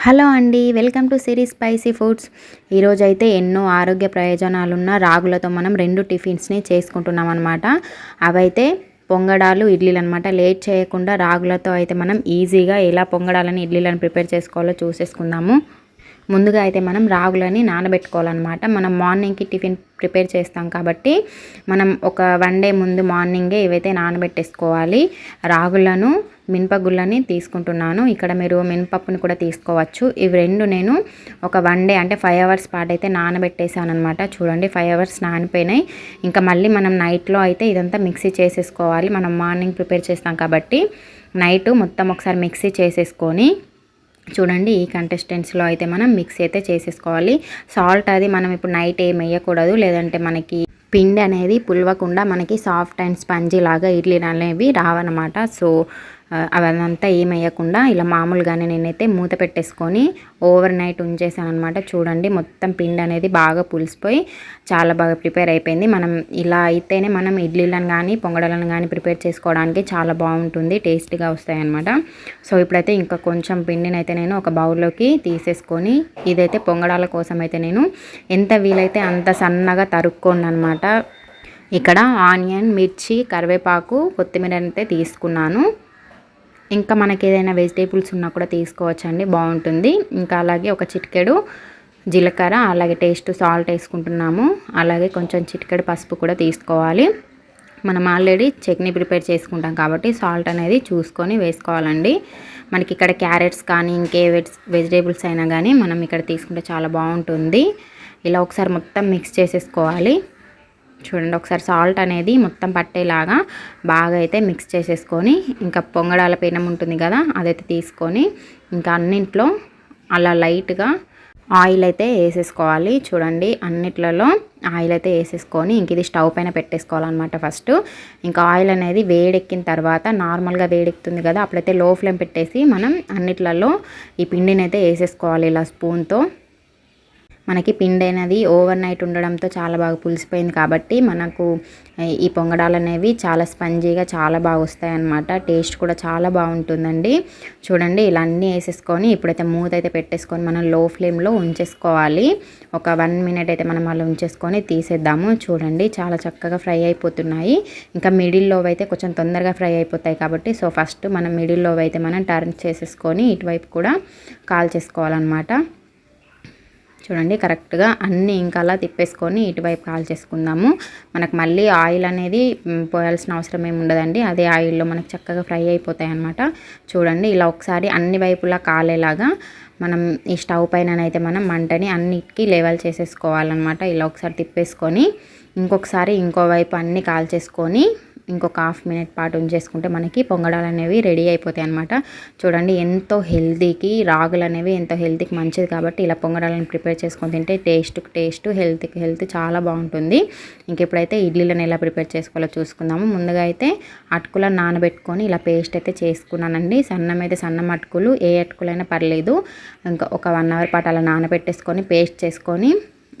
Hello అండి, welcome to Siri spicy foods. ఈరోజైతే ఎన్నో ఆరోగ్య ప్రయోజనాలున్న రాగులతో మనం 2 టిఫిన్స్ని చేసుకుంటున్నాం అనమాట. అవైతే పొంగడాలు, ఇడ్లీలు అనమాట. లేట్ చేయకుండా రాగులతో అయితే మనం ఈజీగా ఎలా పొంగడాలని, ఇడ్లీలను ప్రిపేర్ చేసుకోవాలో చూసేసుకుందాము. ముందుగా అయితే మనం రాగులని నానబెట్టుకోవాలన్నమాట. మనం మార్నింగ్కి టిఫిన్ ప్రిపేర్ చేస్తాం కాబట్టి మనం ఒక 1 డే ముందు మార్నింగే ఇవైతే నానబెట్టేసుకోవాలి. రాగులను, మినపగుళ్ళని తీసుకుంటున్నాను. ఇక్కడ మీరు మినపప్పుని కూడా తీసుకోవచ్చు. ఇవి రెండు నేను ఒక 1 డే అంటే 5 అవర్స్ పాటు అయితే నానబెట్టేసాను అనమాట. చూడండి 5 అవర్స్ నానిపోయినాయి. ఇంకా మళ్ళీ మనం నైట్లో అయితే ఇదంతా మిక్సీ చేసేసుకోవాలి. మనం మార్నింగ్ ప్రిపేర్ చేస్తాం కాబట్టి నైట్ మొత్తం ఒకసారి మిక్సీ చేసేసుకొని చూడండి ఈ కంటెస్టెన్స్లో అయితే మనం మిక్స్ అయితే చేసేసుకోవాలి. సాల్ట్ అది మనం ఇప్పుడు నైట్ ఏం వేయకూడదు, లేదంటే మనకి పిండి అనేది పులవకుండా మనకి సాఫ్ట్ అండ్ స్పంజీ లాగా ఇడ్లీలు అనేవి రావన్నమాట. సో అవంతా ఏమయ్యకుండా ఇలా మామూలుగానే నేనైతే మూత పెట్టేసుకొని ఓవర్ నైట్ ఉంచేసాను అనమాట. చూడండి మొత్తం పిండి అనేది బాగా పులిసిపోయి చాలా బాగా ప్రిపేర్ అయిపోయింది. మనం ఇలా అయితేనే మనం ఇడ్లీలను కానీ పొంగడాలను కానీ ప్రిపేర్ చేసుకోవడానికి చాలా బాగుంటుంది, టేస్టీగా వస్తాయి అనమాట. సో ఇప్పుడైతే ఇంకా కొంచెం పిండిని అయితే నేను ఒక బౌల్లోకి తీసేసుకొని ఇదైతే పొంగడాల కోసం అయితే నేను ఎంత వీలైతే అంత సన్నగా తరుక్కోండి అనమాట. ఇక్కడ ఆనియన్, మిర్చి, కరివేపాకు, కొత్తిమీర అయితే తీసుకున్నాను. ఇంకా మనకి ఏదైనా వెజిటేబుల్స్ ఉన్నా కూడా తీసుకోవచ్చండి, బాగుంటుంది. ఇంకా అలాగే ఒక చిటికెడు జీలకర్ర, అలాగే టేస్ట్ సాల్ట్ వేసుకుంటున్నాము. అలాగే కొంచెం చిటికెడు పసుపు కూడా తీసుకోవాలి. మనం ఆల్రెడీ చట్నీ ప్రిపేర్ చేసుకుంటాం కాబట్టి సాల్ట్ అనేది చూసుకొని వేసుకోవాలండి. మనకి ఇక్కడ క్యారెట్స్ కానీ ఇంకే వెజిటేబుల్స్ అయినా కానీ మనం ఇక్కడ తీసుకుంటే చాలా బాగుంటుంది. ఇలా ఒకసారి మొత్తం మిక్స్ చేసేసుకోవాలి. చూడండి ఒకసారి సాల్ట్ అనేది మొత్తం పట్టేలాగా బాగా అయితే మిక్స్ చేసేసుకొని ఇంకా పొంగడాల పెనం ఉంటుంది కదా అదైతే తీసుకొని ఇంకా అన్నింట్లో అలా లైట్గా ఆయిల్ అయితే వేసేసుకోవాలి. చూడండి అన్నిట్లలో ఆయిల్ అయితే వేసేసుకొని ఇంక ఇది స్టవ్ పైన పెట్టేసుకోవాలన్నమాట. ఫస్ట్ ఇంకా ఆయిల్ అనేది వేడెక్కిన తర్వాత నార్మల్గా వేడెక్కుతుంది కదా అప్పుడైతే లో ఫ్లేమ్ పెట్టేసి మనం అన్నిట్లలో ఈ పిండిని అయితే వేసేసుకోవాలి ఇలా స్పూన్తో. మనకి పిండి అనేది ఓవర్ నైట్ ఉండడంతో చాలా బాగా పులిసిపోయింది కాబట్టి మనకు ఈ పొంగడాలు అనేవి చాలా స్పంజీగా చాలా బాగా వస్తాయి అన్నమాట. టేస్ట్ కూడా చాలా బాగుంటుందండి. చూడండి ఇలా అన్నీ వేసేసుకొని ఇప్పుడైతే మూత అయితే పెట్టేసుకొని మనం లో ఫ్లేమ్లో ఉంచేసుకోవాలి. ఒక 1 మినిట్ అయితే మనం అలా ఉంచేసుకొని తీసేద్దాము. చూడండి చాలా చక్కగా ఫ్రై అయిపోతున్నాయి. ఇంకా మిడిల్లో అయితే కొంచెం తొందరగా ఫ్రై అయిపోతాయి కాబట్టి సో ఫస్ట్ మనం మిడిల్లో అయితే మనం టర్న్ చేసేసుకొని ఇటువైపు కూడా కాల్ చేసుకోవాలన్నమాట. చూడండి కరెక్ట్గా అన్నీ ఇంకా అలా తిప్పేసుకొని ఇటువైపు కాల్ చేసుకుందాము. మనకు మళ్ళీ ఆయిల్ అనేది పోయాల్సిన అవసరం ఏమి ఉండదండి, అదే ఆయిల్లో మనకు చక్కగా ఫ్రై అయిపోతాయి అన్నమాట. చూడండి ఇలా ఒకసారి అన్ని వైపులా కాలేలాగా మనం ఈ స్టవ్ పైన అయితే మనం మంటని అన్నిటికీ లెవెల్ చేసేసుకోవాలన్నమాట. ఇలా ఒకసారి తిప్పేసుకొని ఇంకొకసారి ఇంకోవైపు అన్నీ కాల్చేసుకొని ఇంకొక 1/2 మినిట్ పాటు ఉంచేసుకుంటే మనకి పొంగడాలు అనేవి రెడీ అయిపోతాయి అనమాట. చూడండి ఎంతో హెల్తీకి రాగులు అనేవి ఎంతో హెల్తీకి మంచిది కాబట్టి ఇలా పొంగడాలను ప్రిపేర్ చేసుకొని తింటే టేస్ట్, హెల్త్కి హెల్త్ చాలా బాగుంటుంది. ఇంక ఇప్పుడైతే ఇడ్లీలను ఎలా ప్రిపేర్ చేసుకోవాలో చూసుకుందాము. ముందుగా అయితే అటుకులను నానబెట్టుకొని ఇలా పేస్ట్ అయితే చేసుకున్నానండి. సన్నం అటుకులు, ఏ అటుకులైనా పర్లేదు. ఇంకా ఒక 1 అవర్ పాటు అలా నానబెట్టేసుకొని పేస్ట్ చేసుకొని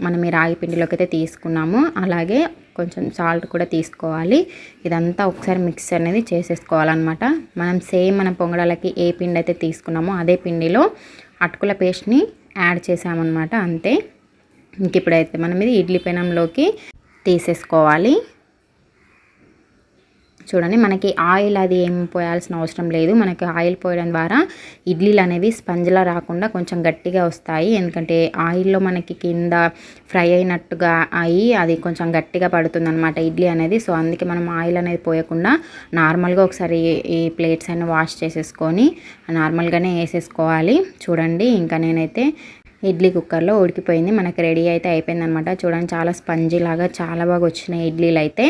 మనం ఈ రాగి పిండిలోకి అయితే తీసుకున్నాము. అలాగే కొంచెం సాల్ట్ కూడా తీసుకోవాలి. ఇదంతా ఒకసారి మిక్స్ అనేది చేసేసుకోవాలన్నమాట. మనం సేమ్ మనం పొంగడాలకి ఏ పిండి అయితే తీసుకున్నామో అదే పిండిలో అటుకుల పేస్ట్ని యాడ్ చేసామన్నమాట. అంతే. ఇంక ఇప్పుడైతే మనం ఇది ఇడ్లీ పెనంలోకి తీసేసుకోవాలి. చూడండి మనకి ఆయిల్ అది ఏం పోయాల్సిన అవసరం లేదు. మనకి ఆయిల్ పోయడం ద్వారా ఇడ్లీలు అనేవి స్పంజ్లా రాకుండా కొంచెం గట్టిగా వస్తాయి. ఎందుకంటే ఆయిల్లో మనకి కింద ఫ్రై అయినట్టుగా అయ్యి అది కొంచెం గట్టిగా పడుతుంది అనమాట ఇడ్లీ అనేది. సో అందుకే మనం ఆయిల్ అనేది పోయకుండా నార్మల్గా ఒకసారి ఈ ప్లేట్స్ అన్ని వాష్ చేసేసుకొని నార్మల్గానే వేసేసుకోవాలి. చూడండి ఇంకా నేనైతే ఇడ్లీ కుక్కర్లో ఉడికిపోయింది, మనకి రెడీ అయితే అయిపోయింది అనమాట. చూడండి చాలా స్పంజీ లాగా చాలా బాగా వచ్చినాయి ఇడ్లీలు అయితే.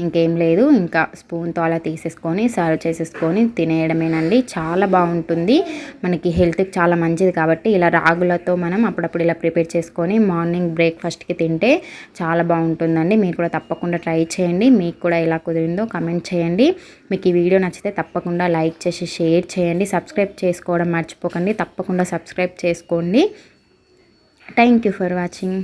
ఇంకేం లేదు, ఇంకా స్పూన్తో అలా తీసేసుకొని సర్వ్ చేసేసుకొని తినేయడమేనండి. చాలా బాగుంటుంది, మనకి హెల్త్కి చాలా మంచిది కాబట్టి ఇలా రాగులతో మనం అప్పుడప్పుడు ఇలా ప్రిపేర్ చేసుకొని మార్నింగ్ బ్రేక్ఫాస్ట్కి తింటే చాలా బాగుంటుందండి. మీరు కూడా తప్పకుండా ట్రై చేయండి. మీకు కూడా ఎలా కుదిరిందో కమెంట్ చేయండి. మీకు ఈ వీడియో నచ్చితే తప్పకుండా లైక్ చేసి షేర్ చేయండి. సబ్స్క్రైబ్ చేసుకోవడం మర్చిపోకండి, తప్పకుండా సబ్స్క్రైబ్ చేసుకోండి. Thank you for watching.